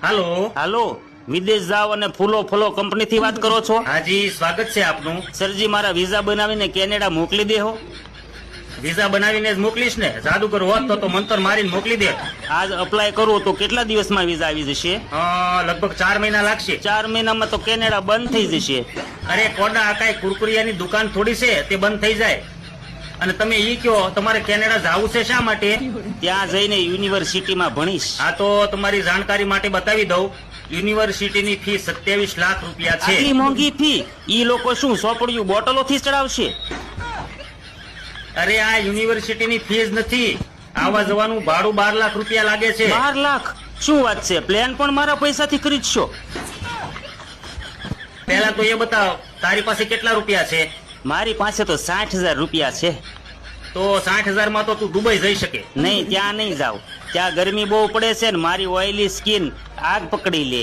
હાલો. હાલો, વિદેશ જાવ અને ફૂલો ફૂલો કંપની થી વાત કરો છો? હાજી, સ્વાગત છે આપનું. સરજી, મારા વિઝા બનાવીને કેનેડા મોકલી દેહો. વિઝા બનાવીને જ મોકલીશ ને. જાદુગર હોત તો મંતર મારીને મોકલી દે. આજ અપ્લાય કરું તો કેટલા દિવસમાં વિઝા આવી જશે? લગભગ 4 મહિના લાગશે. 4 મહિનામાં તો કેનેડા બંધ થઈ જશે. અરે કોડા, આ કાંઈ કુરકુરિયાની દુકાન થોડી છે તે બંધ થઈ જાય. અને તમે ઈ કયો તમારે કેનેડા જાવું છે શા માટે? ત્યાં જઈને યુનિવર્સિટીમાં ભણીશ. આ તો તમારી જાણકારી માટે બતાવી દઉં. યુનિવર્સિટીની ફી 27 લાખ રૂપિયા છે. આટલી મોંઘી ફી? ઈ લોકો શું સોપડિયું બોટલોથી ચડાવશે? અરે આ યુનિવર્સિટીની ફીસ નથી, આવવા જવાનું ભાડું 12 લાખ રૂપિયા લાગે છે. 12 લાખ? શું વાત છે? પ્લેન પણ મારા પૈસાથી ખરીદશો? પહેલા તો એ બતાવ, તારી પાસે કેટલા રૂપિયા છે? મારી પાસે તો 60,000 રૂપિયા છે. તો 60,000 માં તો તું દુબઈ જઈ શકે. નહીં, ત્યાં નહીં જાવ. ત્યાં ગરમી બહુ પડે છે ને મારી ઓઇલી સ્કિન આગ પકડી લે.